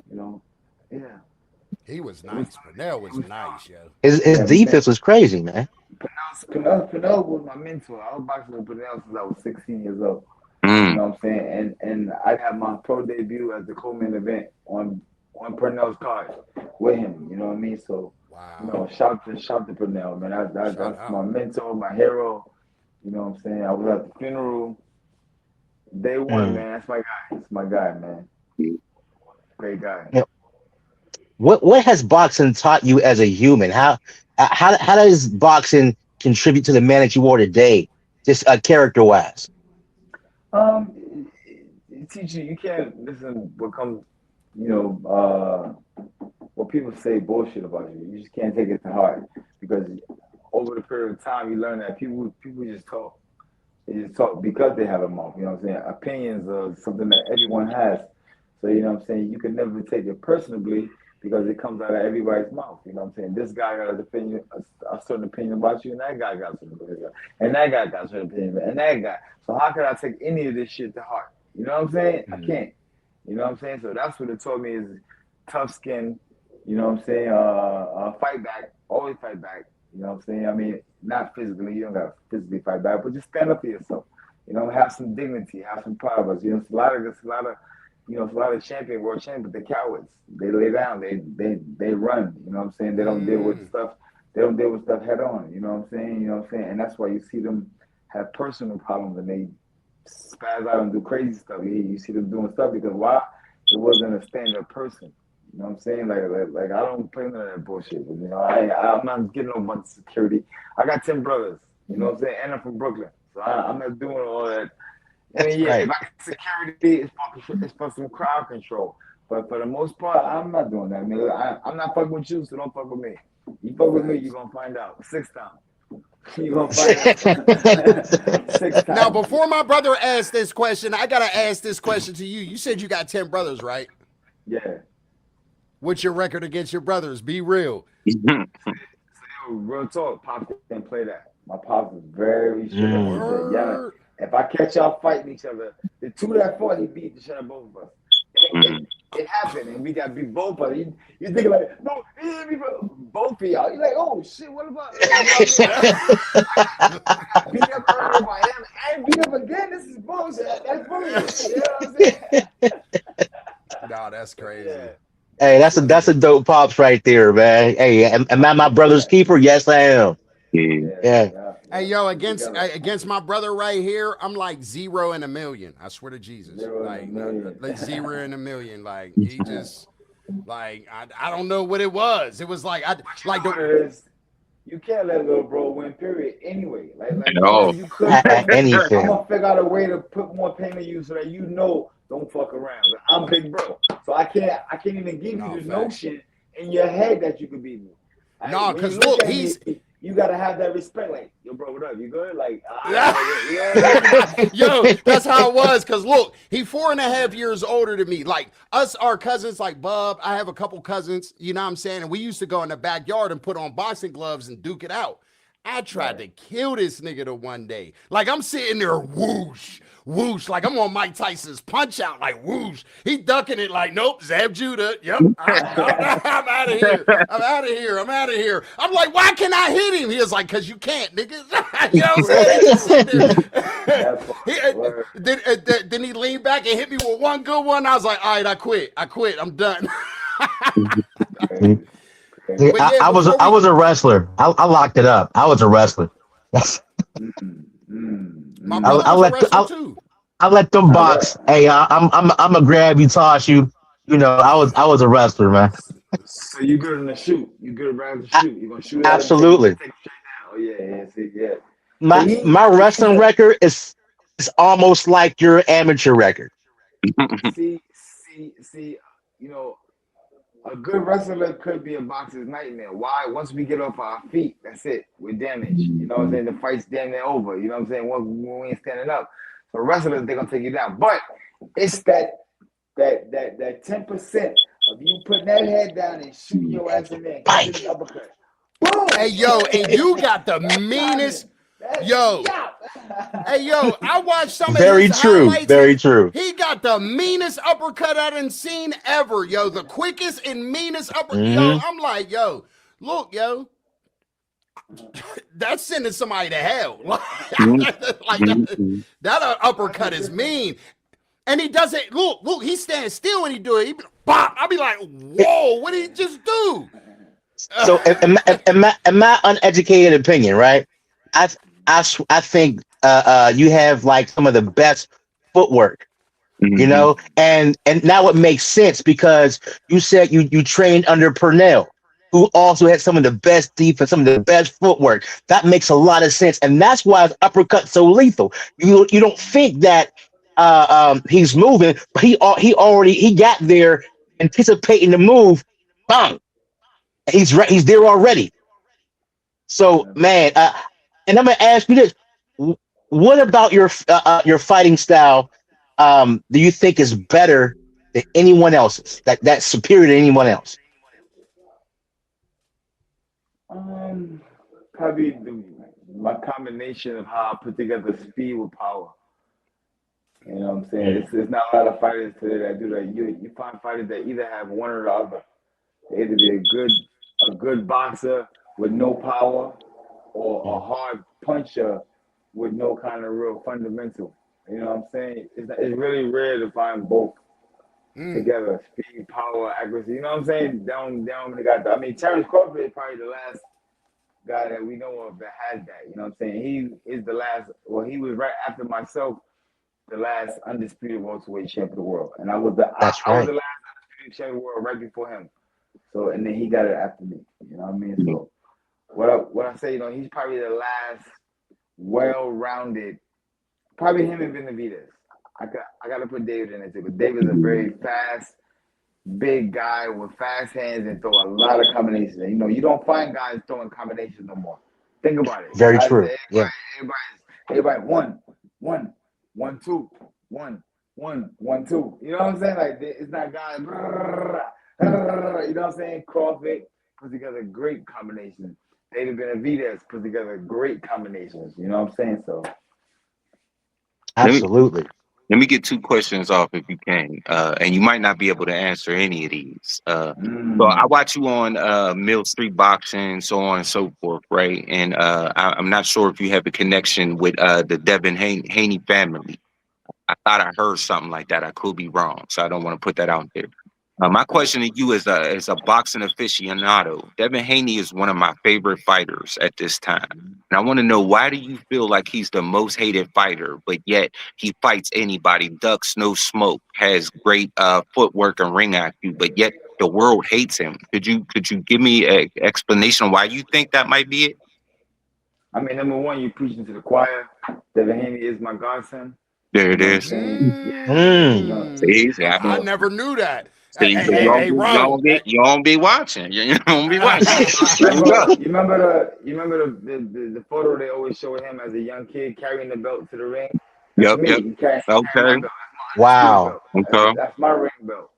You know, yeah. He was It was nice. Pernell it was was nice, yo. His yeah. Man, defense was crazy, man. Pernell was my mentor. I was boxing with Pernell since I was 16 years old. You Mm. know what I'm saying? And I had my pro debut as the co-main event on Purnell's card with him. You know what I mean? So Wow. shout to Purnell, man. Shout That's out. my mentor, my hero. You know what I'm saying? I was at the funeral day one, Mm. man. That's my guy. That's my guy, man. Great guy. Yeah. What has boxing taught you as a human? How does boxing contribute to the man that you are today, just character wise? It teaches you can't listen what comes, you know, what people say bullshit about you. You just can't take it to heart because over the period of time you learn that people just talk. They just talk because they have a mouth. You know what I'm saying? Opinions are something that everyone has. So you know what I'm saying? You can never take it personally because it comes out of everybody's mouth. You know what I'm saying? This guy got an opinion, a certain opinion about you, and that guy got a certain opinion, and that guy got a certain opinion, and that guy. So how could I take any of this shit to heart? You know what I'm saying? I Mm. can't. You know what I'm saying? So that's what it taught me is tough skin. You know what I'm saying? Fight back. Always fight back. You know what I'm saying? I mean, not physically. You don't got to physically fight back, but just stand up for yourself. You know, have some dignity, have some pride of us. You know, it's a lot of world champions, but they're cowards. They lay down. They run. You know what I'm saying? They don't deal with Mm. stuff. They don't deal with stuff head on. You know what I'm saying? You know what I'm saying? And that's why you see them have personal problems and they spaz out and do crazy stuff. You see them doing stuff because why? It wasn't a stand-up person. You know what I'm saying? Like I don't play none of that bullshit. You know, I'm not getting no bunch of security. I got 10 brothers. You know what I'm saying? And I'm from Brooklyn, so I'm not doing all that. I That's mean, yeah, if right. I get security, it's for some crowd control. But for the most part, I'm not doing that, man. I'm not fucking with you, so don't fuck with me. You fuck with me, you're gonna find out. 6 times. You're gonna find out. 6 Now, times. before my brother asks this question, I gotta ask this question to you. You said you got 10 brothers, right? Yeah. What's your record against your brothers? Be real. Yo, real talk, Pops didn't play that. My Pops is very strict. He said, yeah, Word. if I catch y'all fighting each other, the 2 that fought, he beat the shit out of both of us. It happened, and we got beat both of us. You thinking like, no, he hit me for both of y'all. You're like, oh shit, what about, you know what I mean? I got beat up earlier by him and beat up again. This is bullshit. That's bullying. You know what I'm saying? No, that's crazy. Yeah. Hey, that's a dope pops right there, man. Hey, am I my brother's keeper? Yes, I am. Yeah, Yeah. yeah. Hey, yo, We together. against my brother right here, I'm like 0 in a million. I swear to Jesus. 0 in a Like, million. like 0 in a million. Like, he just, like, I don't know what it was. It was like, like, What it is, you can't let little bro win, period. Anyway, like At even all. if you could At win, I'm anything. gonna figure out a way to put more pain in you so that you know don't fuck around. I'm big bro, so I can't even give no, you the facts. notion in your head that you could beat me. No, When you because look look, at me, he's, you gotta have that respect. Like, yo, bro, what up? You good? Like, all right, nigga. You know what I mean? yo, that's how it was. Cause look, he 4.5 years older than me. Like us, our cousins, like Bub. I have a couple cousins. You know what I'm saying? And we used to go in the backyard and put on boxing gloves and duke it out. I tried Right. to kill this nigga the one day. Like I'm sitting there, whoosh, whoosh, like I'm on Mike Tyson's punch out, like whoosh. He ducking it, like nope, Zab Judah. Yep, I'm out of here. I'm out of here. I'm out of here. I'm like, why can't I hit him? He was like, cause you can't, nigga. You know what I'm saying? He just sitting there. That part. Then he leaned back and hit me with one good one. I was like, all right, I quit. I'm done. Crazy. See, But yeah, before I we was a wrestler. I locked it up. I was a wrestler. Mm, mm, my I, brother mm. I was a let wrestler too. I let them I let. box. Hey, I'm a grab you, toss you. You know, I was a wrestler, man. So you good in the shoot? You good around the A- shoot? You gonna shoot at him, absolutely. take him straight down? Oh yeah, yeah, see, yeah. So My he's wrestling a record is almost like your amateur record. see. You know, a good wrestler could be a boxer's nightmare. Why? Once we get off our feet, that's it. We're damaged. You know what I'm saying? The fight's damn near over. You know what I'm saying? Once when we ain't standing up, so wrestlers they're gonna take you down. But it's that 10% of you putting that head down and shooting your ass in there and catching this Bike. uppercut. Boom! Hey yo, and you got the That meanest timing. That yo. yeah. Hey yo, I watched some of Very his true. highlights. Very true. He got the meanest uppercut I done seen ever, yo. The quickest and meanest upper. Yo, Hmm. I'm like, yo, look, yo, that's sending somebody to hell. like that uppercut is mean. And he does it. Look, he stands still when he do it. He be, bop. I'll be like, whoa, what did he just do? So, in my uneducated opinion, right? I I think you have like some of the best footwork, you know, and now it makes sense because you said you trained under Purnell, who also had some of the best defense, some of the best footwork. That makes a lot of sense, and that's why his uppercut so lethal. You don't think that he's moving, but he got there anticipating the move. Bang! He's there already. So man, and I'm gonna ask you this: what about your fighting style? Do you think is better than anyone else's? That's superior to anyone else? Um, Probably my combination of how I put together speed with power. You know what I'm saying? Mm, It's not a lot of fighters today that do that. You find fighters that either have one or the other. They either be a good boxer with no power or a mm. hard puncher with no kind of real fundamental. You know what I'm saying? It's really rare to find both Mm, together. Speed, power, accuracy. You know what I'm saying? Down when they got I mean Terrence Crawford is probably the last guy that we know of that had that. You know what I'm saying? He is the last he was right after myself the last undisputed welterweight champion of the world, and That's I was right. the last undisputed champion of the world right before him. So and then he got it after me. You know what I mean? So what I say, he's probably the last well-rounded. Probably him and Benavidez. I got to put David in it too, but David's a very fast, big guy with fast hands and throw a lot of combinations. And, you know, you don't find guys throwing combinations no more. Think about it. Very Guys, true. Yeah. everybody, one, one, two, one, two. You know what I'm saying? Like it's not guys. You know what I'm saying? Crawford put together great combinations. David Benavidez put together great combinations. You know what I'm saying? So Let me Absolutely. let me get two questions off if you can, and you might not be able to answer any of these. So I mm, watch you on Mill Street Boxing, so on and so forth, right? And I'm not sure if you have a connection with the Devin Haney family. I thought I heard something like that. I could be wrong, so I don't want to put that out there. My question to you as a boxing aficionado, Devin Haney is one of my favorite fighters at this time. And I want to know, why do you feel like he's the most hated fighter, but yet he fights anybody, ducks no smoke, has great footwork and ring IQ, but yet the world hates him? Could you give me an explanation why you think that might be it? I mean, number one, you preaching to the choir. Devin Haney is my godson. There You it know what I'm is. saying? Yeah. You Mm. know, See, see, I you know, never knew that. Hey, see, hey, so hey, yeah. hey, Ron. Hey. you don't be watching. You don't be watching. There you Remember, go. you remember the photo they always show him as a young kid carrying the belt to the ring. That's Yep, me. yep. He carry my Okay, belt. That's my undisputed Wow. belt. okay. That's my ring belt.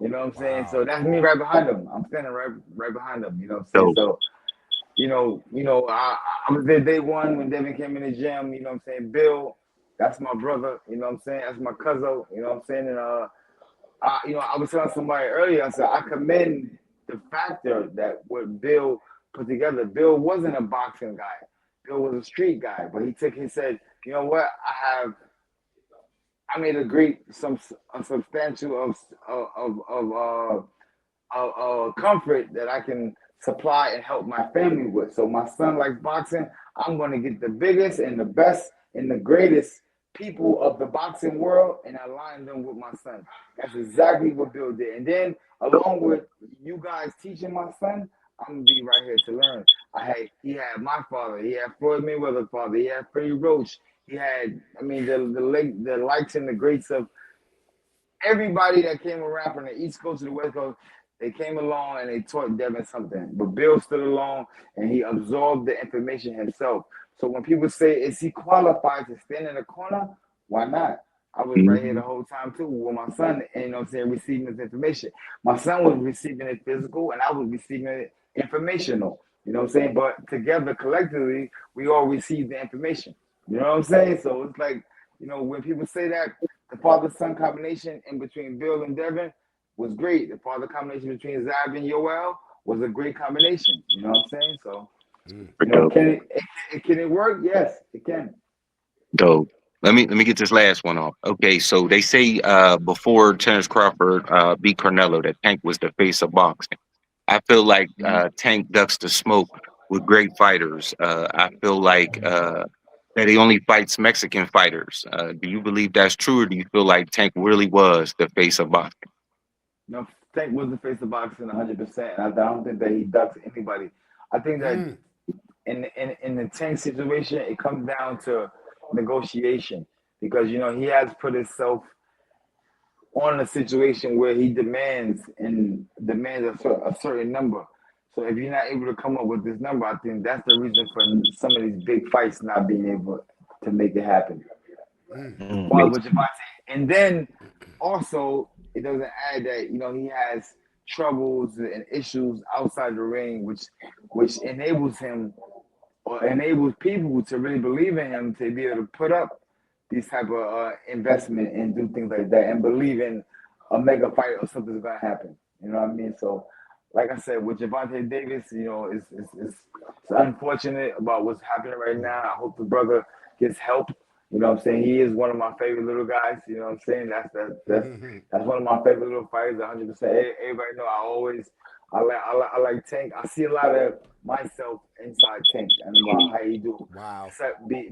You know what I'm saying? So Wow. that's me right behind him. I'm standing right behind him. You know what I'm saying? So, So I was there day one when Devin came in the gym. You know what I'm saying? Bill, that's my brother. You know what I'm saying? That's my cousin. You know what I'm saying? And I was telling somebody earlier. I said I commend the factor that what Bill put together. Bill wasn't a boxing guy. Bill was a street guy, but he said, you know what? I made a substantial of comfort that I can supply and help my family with. So my son likes boxing. I'm going to get the biggest and the best and the greatest people of the boxing world and align them with my son. That's exactly what Bill did. And then along with you guys teaching my son, I'm gonna be right here to learn. He had my father, he had Floyd Mayweather's father, he had Freddie Roach, he had the likes and the greats of everybody that came around from the East Coast to the West Coast, they came along and they taught Devin something. But Bill stood along and he absorbed the information himself. So when people say, is he qualified to stand in the corner? Why not? I was right here the mhm. whole time too with my son, and you know what I'm saying, receiving this information. My son was receiving it physical and I was receiving it informational. You know what I'm saying? But together, collectively, we all receive the information. You know what I'm saying? So it's like, when people say that, the father son combination in between Bill and Devin was great. The father combination between Zab and Yoel was a great combination. You know what I'm saying? So, For dope, can it work? Yes, it can. dope. Let me get this last one off. Okay, so they say before Terrence Crawford beat Carnelo that Tank was the face of boxing. I feel like Tank ducks the smoke with great fighters. I feel like that he only fights Mexican fighters. Do you believe that's true, or do you feel like Tank really was the face of boxing? Tank was the face of boxing 100%. I don't think that he ducks anybody. I think that Mm. in the Tank situation, it comes down to negotiation because he has put himself on a situation where he demands a certain number. So if you're not able to come up with this number, I think that's the reason for some of these big fights not being able to make it happen. Mm. While Makes with Javante, and then also it doesn't add that he has troubles and issues outside the ring, which enables him or enables people to really believe in him to be able to put up these type of investment and do things like that and believe in a mega fight or something's gonna happen. You know what I mean? So, like I said, with Javante Davis, it's unfortunate about what's happening right now. I hope the brother gets help. You know what I'm saying? He is one of my favorite little guys. You know what I'm saying? That's one of my favorite little fighters. 100%. Everybody know I like Tank. I see a lot of myself inside Tank and about how he do. Wow.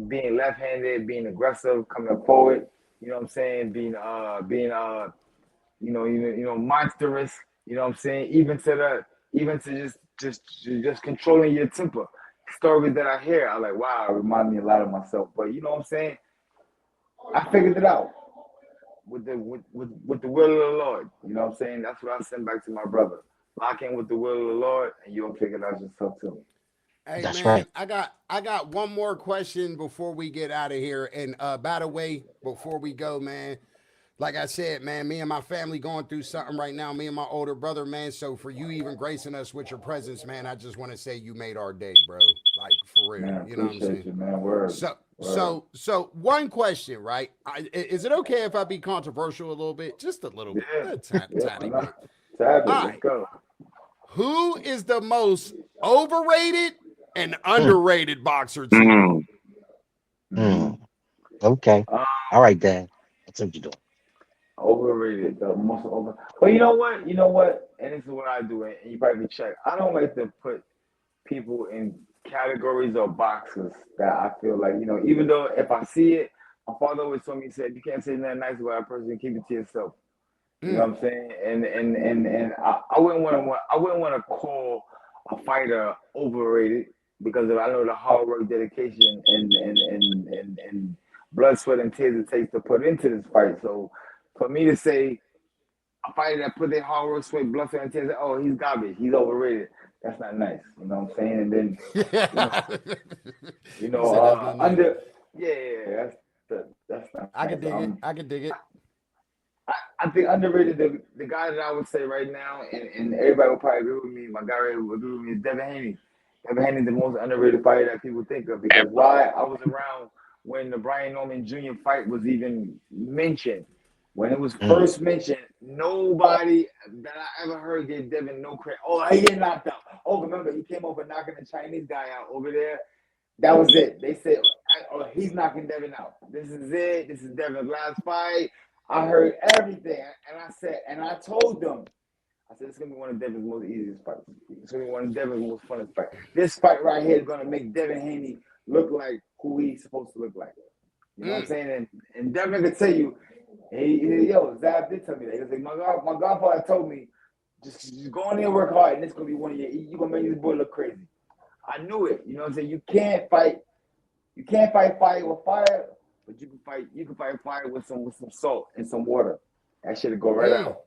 Being left-handed, being aggressive, coming up forward. You know what I'm saying? Being monstrous. You know what I'm saying? Even to just controlling your temper. Stories that I hear, I like, wow, it remind me a lot of myself. But you know what I'm saying? I figured it out. with the will of the Lord. You know what I'm saying? That's what I send back to my brother. Lock in with the will of the Lord, and you'll figure it out yourself too. Hey That's man, right. I got one more question before we get out of here. And by the way, before we go, man, like I said, man, me and my family going through something right now. Me and my older brother, man. So for you even gracing us with your presence, man, I just want to say you made our day, bro. Like for real. Man, You know what I'm appreciate saying? you, man. Word, So word. so one question, right? Is it okay if I be controversial a little bit, just a little, Yeah, a yeah. Why tiny bit? not? Tap it. All Let's right. go. Who is the most overrated and Mm, underrated boxer to you? Mm. Mm-hmm. mm. Okay. All right, Dan. That's what you're doing. Overrated, the most over. But you know what? You know what? And this is what I do, and you probably check. I don't like to put people in categories or boxes that I feel like, even though if I see it, my father always told me, he said, you can't say nothing nice about a person, keep it to yourself. You know Mm, what I'm saying? And I wouldn't want to call a fighter overrated because I know the hard work, dedication, and blood, sweat, and tears it takes to put into this fight. So for me to say a fighter that put their hard work, sweat, blood, sweat, and tears, oh, he's garbage, he's overrated. That's not nice. You know what I'm saying? And then, you know, yeah. you You know, said that's not nice. under, yeah, that's not I nice. could dig it. I could dig it. I think underrated the guy that I would say right now, and everybody will probably agree with me. My guy will agree with me is Devin Haney. Devin Haney is the most underrated fighter that people think of because why I was around when the Brian Norman Jr. fight was even mentioned. When it was Mm, first mentioned, nobody that I ever heard gave Devin no credit. Oh, he get knocked out. Oh, remember he came over knocking the Chinese guy out over there. That was it. They said, "Oh, he's knocking Devin out. This is it. This is Devin's last fight." I heard everything, and I said, and I told them, I said, "It's gonna be one of Devin's most easiest fights. It's gonna be one of Devin's most funnest fights. This fight right here is gonna make Devin Haney look like who he's supposed to look like." You know what I'm Mm. saying? And Devin could tell you, yo, ZAB did tell me that. He was like, my godfather told me, just go in there and work hard, and it's gonna be one of you're gonna make this boy look crazy. I knew it. You know what I'm saying? You can't fight fire with fire, but you can fight fire with some salt and some water. That shit'll go right Mm. out.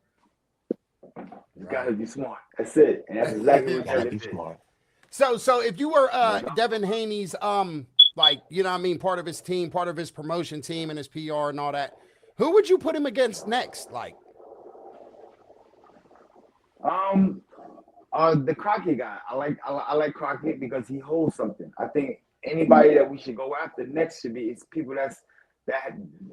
You gotta Right. be smart. That's it. And that's exactly what gotta Devin be did. smart. So if you were You know? Devin Haney's like, you know what I mean, part of his team, part of his promotion team and his PR and all that, who would you put him against next? Like, Um the Crockett guy. I like Crockett because he holds something. I think anybody that we should go after next should be is people that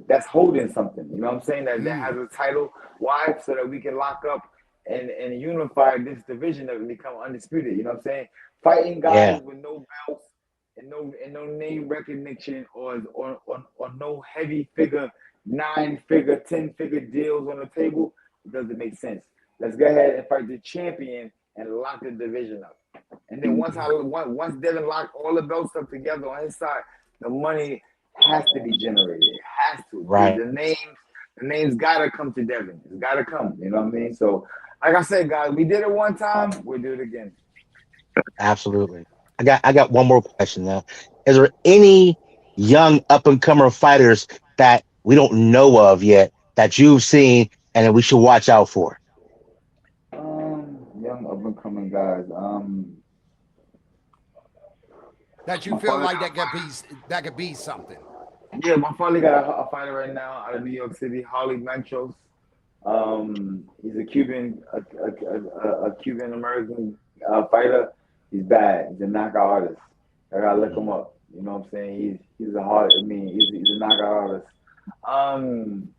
that's holding something. You know what I'm saying? That mm, has a title. Why? So that we can lock up and unify this division and become undisputed. You know what I'm saying? Fighting guys Yeah. with no belts and no name recognition or no heavy figure, 9-figure, 10-figure deals on the table. It doesn't make sense. Let's go ahead and fight the champion and lock the division up. And then right, once Devin locked all the belts up together on his side, the money has to be generated. It has to. Right. The names gotta come to Devin. It's gotta come. You know what I mean? So, like I said, guys, we did it one time. We'll do it again. Absolutely. I got one more question now. Is there any young up and comer fighters that we don't know of yet that you've seen and that we should watch out for? Young up and coming guys. that you My feel father like got that could be something. Yeah, my father got a fighter right now out of New York City, Harley Mentros. He's a Cuban American fighter. He's bad. He's a knockout artist. I gotta look him Mm, up. You know what I'm saying? He's a hard. I mean, he's a knockout artist. Um,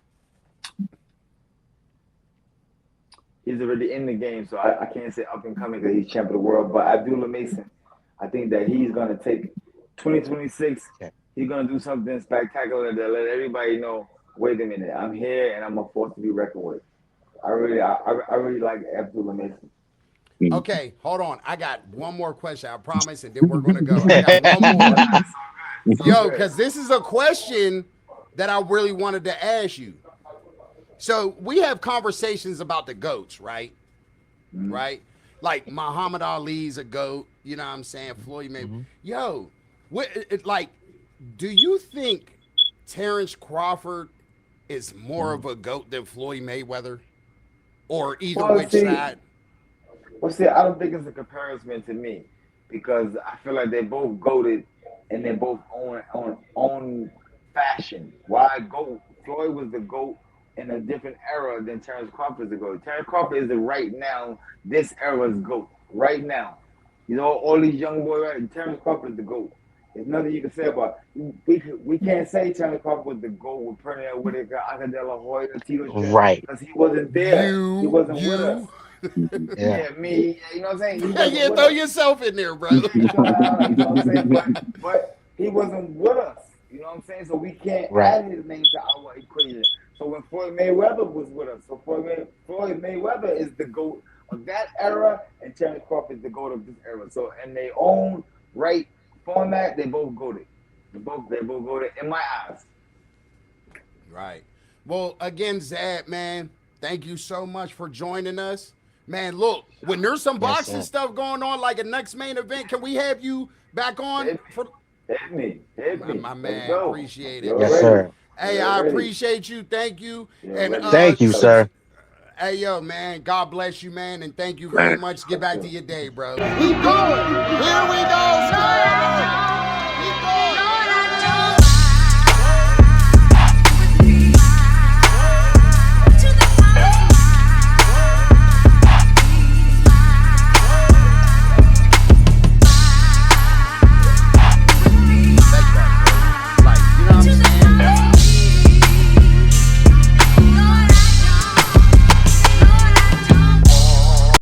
he's already in the game, so I can't say up and coming because he's champion of the world. But Abdullah Mason, I think that he's gonna take 2026. okay. He's gonna do something spectacular to let everybody know. Wait a minute, I'm here and I'm a force to be reckoned with. I really like Abdullah Mason. Mm. Okay, hold on. I got one more question, I promise, and then we're gonna go. I got one more. So Yo, good. because this is a question that I really wanted to ask you. So we have conversations about the goats, right? Mm-hmm. Right? Like Muhammad Ali's a goat. You know what I'm saying? Floyd Mayweather. Mhm. Yo, like, do you think Terrence Crawford is more of a GOAT than Floyd Mayweather? Or either Well, which see, side? I don't think it's a comparison to me because I feel like they both goaded and they both own fashion. Why goat? Floyd was the goat in a different era than Terrence Crawford is the goat. Terrence Crawford is the right now, this era's goat. Right now. You know, all these young boys, right? Terrence Crawford is the GOAT. There's nothing you can say about it. We can't say Terrence Crawford was the GOAT with Pernell Whitaker, Aka De La Hoya, Tito Stratton, Right. because he wasn't there. He wasn't with us. You. Yeah. Yeah, me, you know what I'm saying? He wasn't Yeah, with throw us. yourself in there, Yeah, brother. you know what I'm saying? But he wasn't with us. You know what I'm saying? So we can't Right. add his name to our equation. So when Floyd Mayweather was with us, so Floyd Mayweather is the GOAT of that era, and Terrence Crawford is the GOAT of this era. So in their own right format, they both goated. They both goated in my eyes. Right. Well, again, Zab, man, thank you so much for joining us. Man, look, when there's some Yes, boxing sir. stuff going on, like a next main event, can we have you back on Hit for me. Hit me. my Let's man? go. Appreciate it, You're Yes, man. ready. sir. Hey, You're I ready. appreciate you. Thank you. You're And ready. Thank you, sir. hey, yo, man, God bless you, man, and thank you very Man. much. Get back to your day, bro. We good. Here we